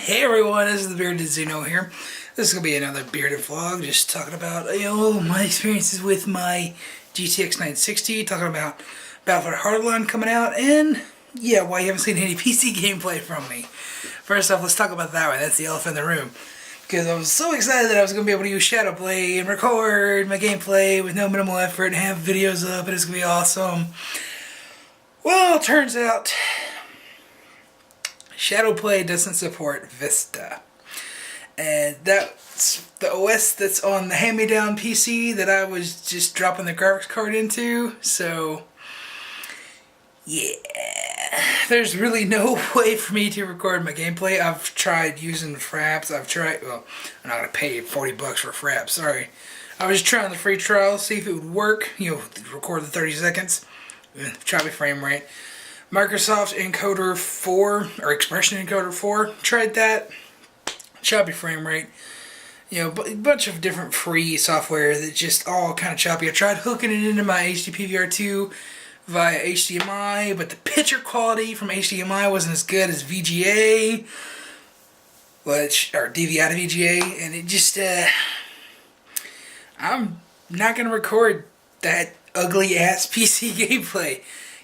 Hey everyone, this is the Bearded Zeno here. This is going to be another bearded vlog, just talking about, my experiences with my GTX 960, talking about Battlefield Hardline coming out, and, yeah, why you haven't seen any PC gameplay from me. First off, let's talk about that one. That's the elephant in the room. Because I was so excited that I was going to be able to use Shadow Play and record my gameplay with no minimal effort and have videos up, and it's going to be awesome. Well, it turns out Shadow Play doesn't support Vista. And that's the OS that's on the hand-me-down PC that I was just dropping the graphics card into. So, yeah. There's really no way for me to record my gameplay. I've tried using Fraps. Well, I'm not going to pay 40 bucks for Fraps, sorry. I was just trying the free trial, see if it would work. Record the 30 seconds. Try my frame rate. Microsoft Encoder 4, or Expression Encoder 4, tried that. Choppy frame rate. A bunch of different free software that just all kind of choppy. I tried hooking it into my HD PVR2 via HDMI, but the picture quality from HDMI wasn't as good as VGA, or DV out of VGA, and it just, I'm not going to record that ugly ass PC gameplay.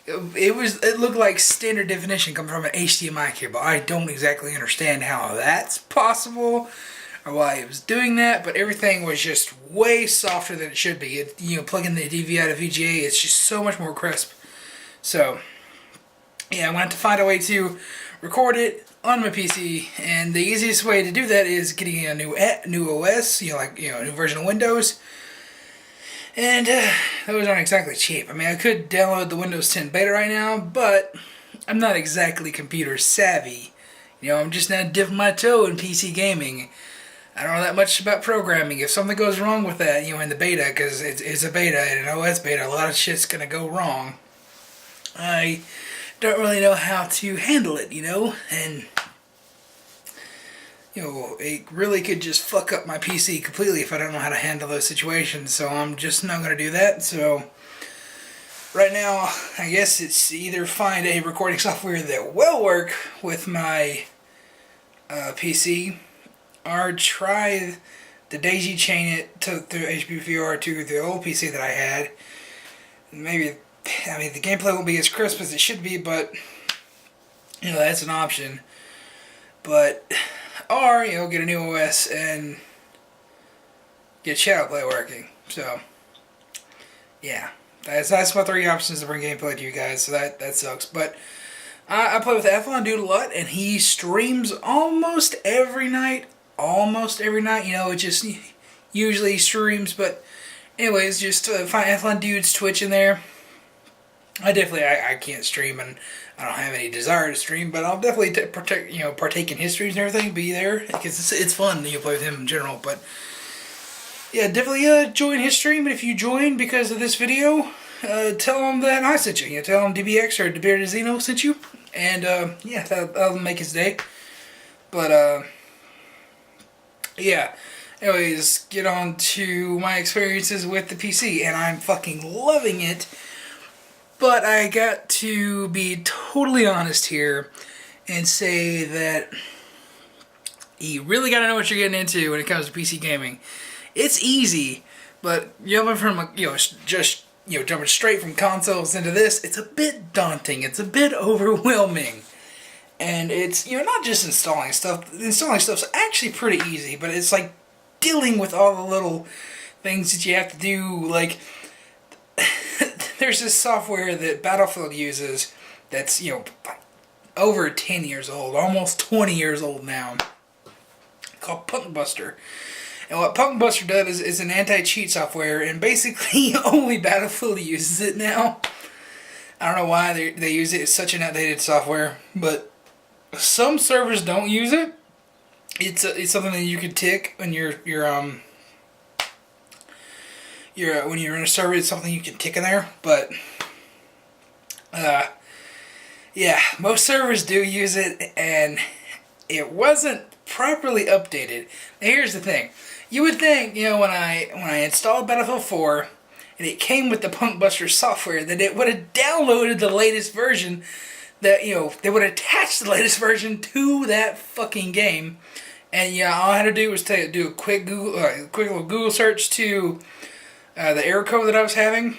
It looked like standard definition coming from an HDMI cable. I don't exactly understand how that's possible or why it was doing that, but everything was just way softer than it should be. Plugging the DV out of VGA, it's just so much more crisp. So, yeah, I'm gonna have to find a way to record it on my PC, and the easiest way to do that is getting a new OS, a new version of Windows. And those aren't exactly cheap. I mean, I could download the Windows 10 beta right now, but I'm not exactly computer savvy. I'm just not dipping my toe in PC gaming. I don't know that much about programming. If something goes wrong with that, in the beta, because it's a beta and an OS beta, a lot of shit's going to go wrong. I don't really know how to handle it, and it really could just fuck up my PC completely if I don't know how to handle those situations, so I'm just not going to do that. So, right now, I guess it's either find a recording software that will work with my PC, or try the daisy chain it through HBVR to the old PC that I had. Maybe, the gameplay won't be as crisp as it should be, but, that's an option. But, or, get a new OS and get Shadow Play working. So, yeah. That's my three options to bring gameplay to you guys, so that sucks. But I play with Athlon Dude a lot, and he streams almost every night. It just usually streams, but anyways, just find Athlon Dude's Twitch in there. I can't stream, and I don't have any desire to stream, but I'll definitely partake in his streams and everything, be there, because it's fun to play with him in general. But yeah, definitely join his stream, and if you join because of this video, tell him that I sent you. Tell him DBX or DaBearded Zeno sent you, and yeah, that'll make his day. But yeah. Anyways, get on to my experiences with the PC, and I'm fucking loving it. But I got to be totally honest here and say that you really got to know what you're getting into when it comes to PC gaming. It's easy, but jumping from jumping straight from consoles into this, it's a bit daunting. It's a bit overwhelming. And it's not just installing stuff. Installing stuff's actually pretty easy, but it's like dealing with all the little things that you have to do, like there's this software that Battlefield uses that's, over 10 years old, almost 20 years old now, called Punkbuster. And what Punkbuster does is an anti-cheat software, and basically only Battlefield uses it now. I don't know why they use it. It's such an outdated software, but some servers don't use it. It's something that you could tick when when you're in a server. It's something you can tick in there, but yeah, most servers do use it, and it wasn't properly updated. Now, here's the thing: you would think, when I installed Battlefield 4 and it came with the Punkbuster software, that it would have downloaded the latest version that, you know, they would attach the latest version to that fucking game. And yeah, all I had to do was do a quick little Google search to the error code that I was having.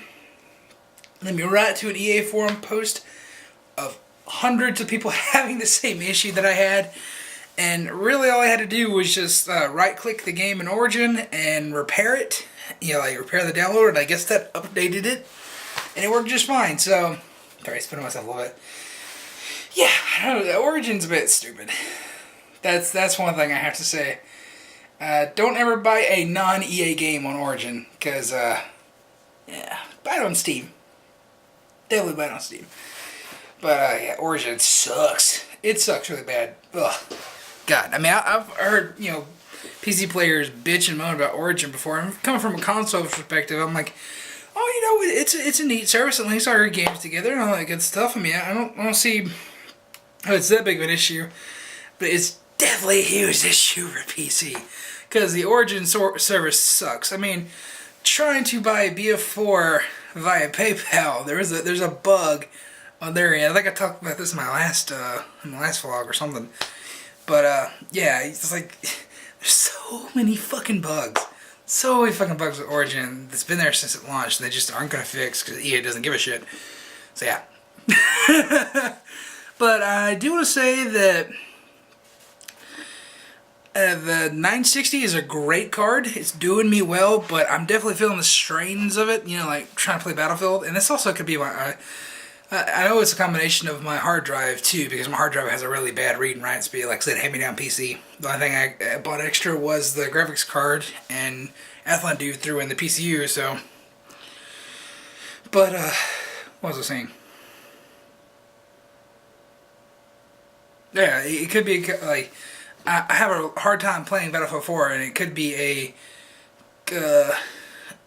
Let me right to an EA forum post of hundreds of people having the same issue that I had. And really all I had to do was just right-click the game in Origin and repair it. You know, like repair the download, and I guess that updated it. And it worked just fine, so... Sorry, spinning myself a little bit. Yeah, I don't know, the Origin's a bit stupid. That's one thing I have to say. Don't ever buy a non-EA game on Origin, because, yeah, buy it on Steam. Definitely buy it on Steam. But, yeah, Origin sucks. It sucks really bad. Ugh. God, I mean, I've heard, you know, PC players bitch and moan about Origin before. I'm coming from a console perspective. I'm like, oh, you know, it's a neat service. It links all your games together and all that good stuff. I mean, I don't see how it's that big of an issue, but it's definitely a huge issue for PC because the Origin service sucks. I mean, trying to buy BF4 via PayPal, there's a bug on their end. I think I talked about this in my last vlog or something. But yeah, it's like there's so many fucking bugs. So many fucking bugs with Origin that's been there since it launched, and they just aren't going to fix because EA doesn't give a shit. So yeah. But I do want to say that the 960 is a great card. It's doing me well, but I'm definitely feeling the strains of it, you know, like trying to play Battlefield. And this also could be my... I know it's a combination of my hard drive too, because my hard drive has a really bad read and write speed. Like I said, hand-me-down PC. The only thing I bought extra was the graphics card, and Athlon Dude threw in the PCU. So, but what was I saying? Yeah, it could be like I have a hard time playing Battlefield 4, and it could be a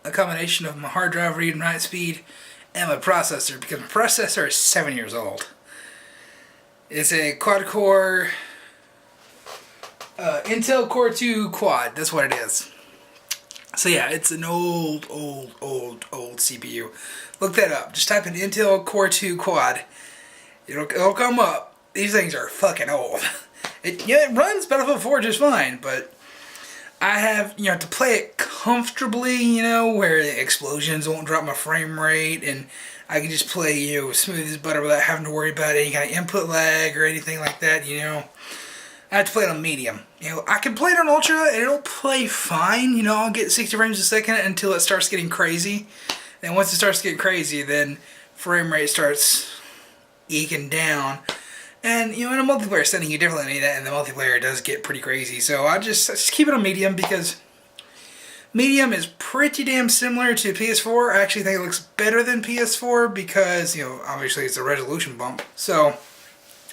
combination of my hard drive read and write speed and my processor, because my processor is 7 years old. It's a quad-core Intel Core 2 quad. That's what it is. So yeah, it's an old CPU. Look that up. Just type in Intel Core 2 quad. It'll come up. These things are fucking old. It runs Battlefield 4 just fine, but I have, you know, to play it comfortably, you know, where the explosions won't drop my frame rate, and I can just play, you know, smooth as butter without having to worry about any kind of input lag or anything like that, you know. I have to play it on medium. You know, I can play it on ultra, and it'll play fine, you know, I'll get 60 frames a second until it starts getting crazy. Then once it starts getting crazy, then frame rate starts eking down. And, you know, in a multiplayer setting, you definitely need that, and the multiplayer does get pretty crazy. So I just keep it on medium, because medium is pretty damn similar to PS4. I actually think it looks better than PS4, because, you know, obviously it's a resolution bump. So,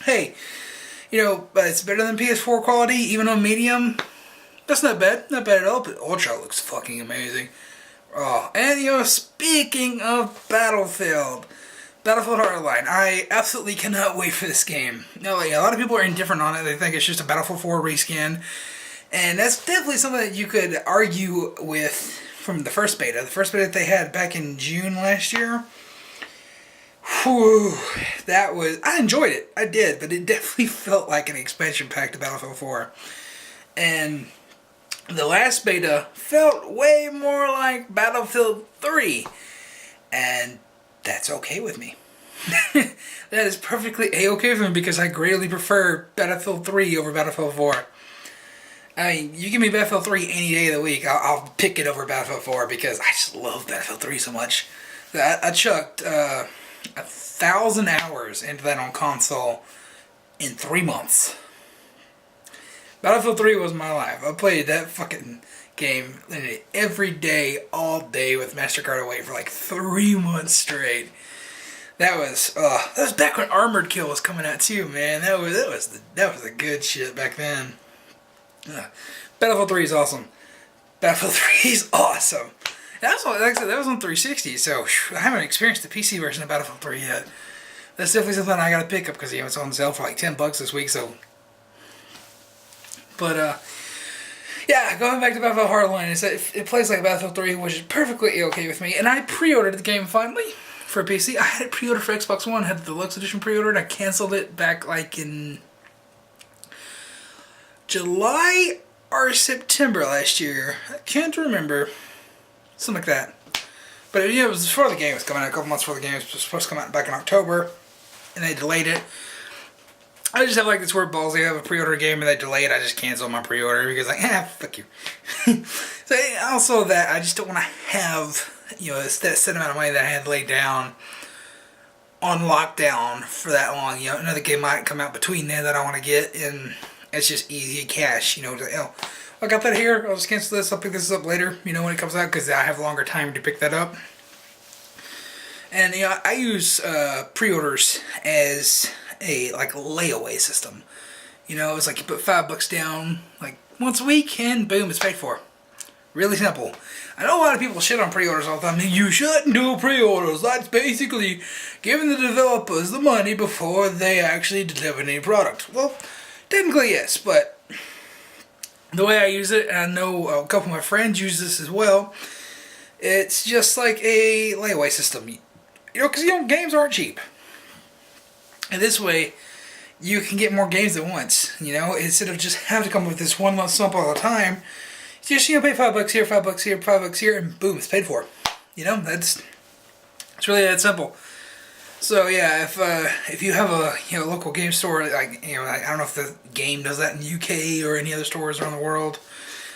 hey, you know, but it's better than PS4 quality, even on medium. That's not bad. Not bad at all, but Ultra looks fucking amazing. Oh, and, you know, speaking of Battlefield Hardline, I absolutely cannot wait for this game. No, like, a lot of people are indifferent on it. They think it's just a Battlefield 4 reskin. And that's definitely something that you could argue with from the first beta. The first beta that they had back in June last year. Whew, that was... I enjoyed it. I did, but it definitely felt like an expansion pack to Battlefield 4. And the last beta felt way more like Battlefield 3. And that's okay with me. That is perfectly a-okay with me, because I greatly prefer Battlefield 3 over Battlefield 4. I mean, you give me Battlefield 3 any day of the week, I'll pick it over Battlefield 4, because I just love Battlefield 3 so much. I chucked 1,000 hours into that on console in 3 months. Battlefield 3 was my life. I played that fucking game every day, all day, with MasterCard away for like 3 months straight. That was back when Armored Kill was coming out too, man. That was the good shit back then. Battlefield 3 is awesome. Battlefield 3 is awesome. That's what, like I said, that was on 360, so I haven't experienced the PC version of Battlefield 3 yet. That's definitely something I gotta pick up, because, you know, it's on sale for like $10 this week, so. But yeah, going back to Battlefield Hardline, it plays like Battlefield 3, which is perfectly okay with me. And I pre-ordered the game finally for a PC. I had it pre-ordered for Xbox One, had the deluxe edition pre-ordered. I canceled it back like in July or September last year. I can't remember. Something like that. But yeah, it was before the game was coming out, a couple months before the game was supposed to come out back in October, and they delayed it. I just have like this weird balls. They have a pre-order game and they delay it. I just cancel my pre-order because like, fuck you. So also that I just don't want to have, you know, that set amount of money that I had laid down on lockdown for that long. You know, another game might come out between there that I want to get, and it's just easy cash. You know, I got that here. I'll just cancel this. I'll pick this up later. You know, when it comes out, because I have longer time to pick that up. And you know, I use pre-orders as a like layaway system. You know, it's like you put $5 down like once a week and boom, it's paid for. Really simple. I know a lot of people shit on pre-orders all the time. You shouldn't do pre-orders. That's basically giving the developers the money before they actually deliver any product. Well, technically yes, but the way I use it, and I know a couple of my friends use this as well, it's just like a layaway system. You know, because you know, games aren't cheap. And this way, you can get more games at once. You know, instead of just having to come up with this one lump sum all the time, just, you know, pay $5 here, $5 here, $5 here, and boom, it's paid for. You know, it's really that simple. So yeah, if you have a, you know, local game store, like, you know, I don't know if the game does that in the UK or any other stores around the world.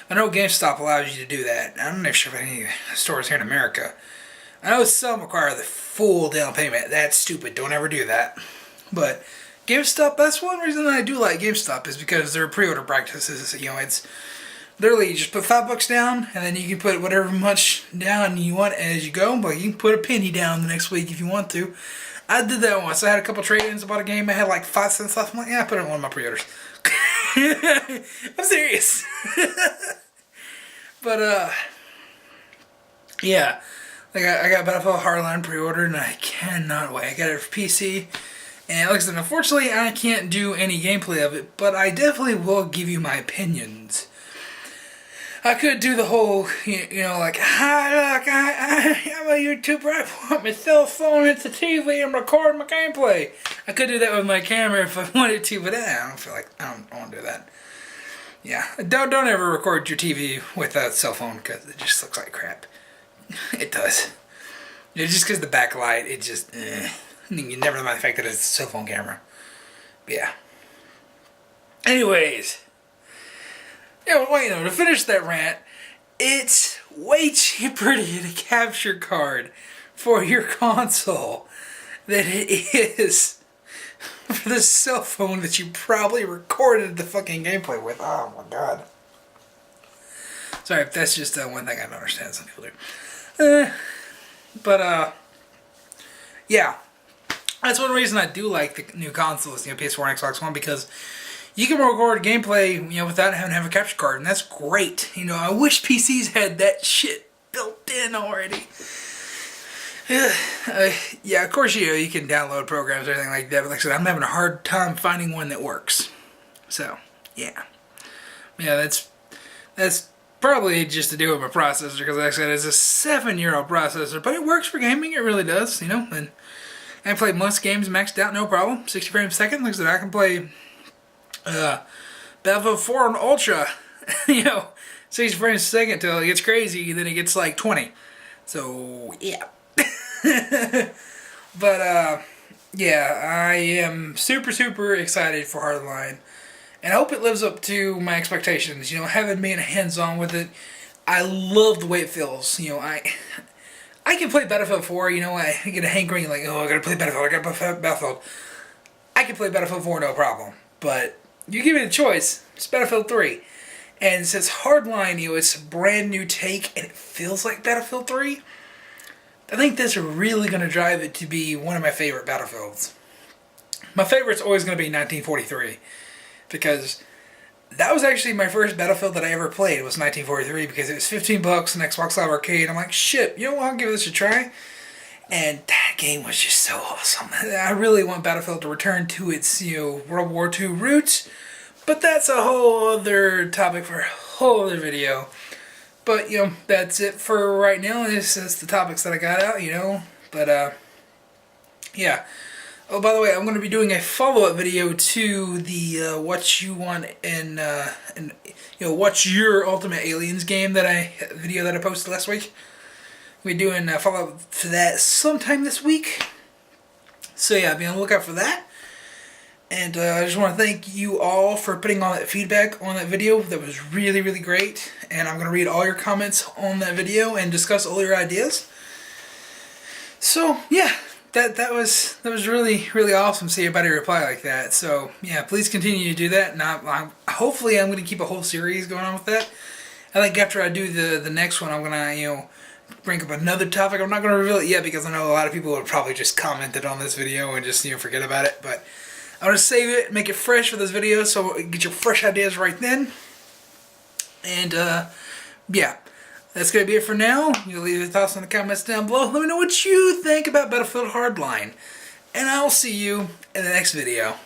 I know GameStop allows you to do that. I'm not sure if any stores here in America. I know some require the full down payment. That's stupid. Don't ever do that. But GameStop, that's one reason that I do like GameStop, is because their pre-order practices, you know, it's literally you just put $5 down, and then you can put whatever much down you want as you go. But you can put a penny down the next week if you want to. I did that once. I had a couple trade-ins about a game. I had like 5 cents left. I'm like, yeah, I put it in one of my pre-orders. I'm serious. But yeah, like I got Battlefield Hardline pre-ordered, and I cannot wait. I got it for PC. And like I said, unfortunately, I can't do any gameplay of it, but I definitely will give you my opinions. I could do the whole, you know, like, hi, look, I'm a YouTuber, I want my cell phone into TV and record my gameplay. I could do that with my camera if I wanted to, but I don't feel like, I don't want to do that. Yeah, don't ever record your TV with a cell phone, because it just looks like crap. It does. Just because the backlight, it just, You never mind the fact that it's a cell phone camera. But yeah. Anyways. You know, well, you know, to finish that rant, it's way cheaper to get a capture card for your console than it is for the cell phone that you probably recorded the fucking gameplay with. Oh my god. Sorry, that's just one thing I don't understand some people do. Yeah. That's one reason I do like the new consoles, you know, PS4 and Xbox One, because you can record gameplay, you know, without having to have a capture card, and that's great. You know, I wish PCs had that shit built in already. Yeah, of course, you know, you can download programs or anything like that, but like I said, I'm having a hard time finding one that works. So, yeah. Yeah, that's probably just to do with my processor, because like I said, it's a 7-year-old processor, but it works for gaming, it really does, you know, and I can play most games maxed out, no problem. 60 frames a second. Like I said, I can play Battlefield 4 on Ultra, you know, 60 frames a second till it gets crazy, then it gets like 20. So, yeah. But, yeah, I am super, super excited for Hardline. And I hope it lives up to my expectations. You know, having been hands-on with it, I love the way it feels. You know, I can play Battlefield 4, you know, I get a hankering like, oh, I gotta play Battlefield, I gotta play Battlefield. I can play Battlefield 4, no problem. But you give me the choice, it's Battlefield 3. And since Hardline, you know, it's a brand new take, and it feels like Battlefield 3, I think that's really going to drive it to be one of my favorite Battlefields. My favorite's always going to be 1943, because that was actually my first Battlefield that I ever played, was 1943, because it was $15 in Xbox Live Arcade. I'm like, shit, you know what, I'll give this a try. And that game was just so awesome. I really want Battlefield to return to its, you know, World War II roots, but that's a whole other topic for a whole other video. But, you know, that's it for right now. This is the topics that I got out, you know. But, Yeah. Oh, by the way, I'm going to be doing a follow-up video to the what you want and what's your Ultimate Aliens game video that I posted last week. We're doing a follow-up for that sometime this week. So yeah, be on the lookout for that. And I just want to thank you all for putting all that feedback on that video. That was really, really great. And I'm going to read all your comments on that video and discuss all your ideas. So yeah, that was really, really awesome to see everybody reply like that. So yeah, please continue to do that. And hopefully I'm going to keep a whole series going on with that. I think after I do the next one, I'm going to bring up another topic. I'm not going to reveal it yet because I know a lot of people would probably just commented on this video and just forget about it. But I'm going to save it, make it fresh for this video, so get your fresh ideas right then. And yeah, that's going to be it for now. You leave your thoughts in the comments down below. Let me know what you think about Battlefield Hardline. And I'll see you in the next video.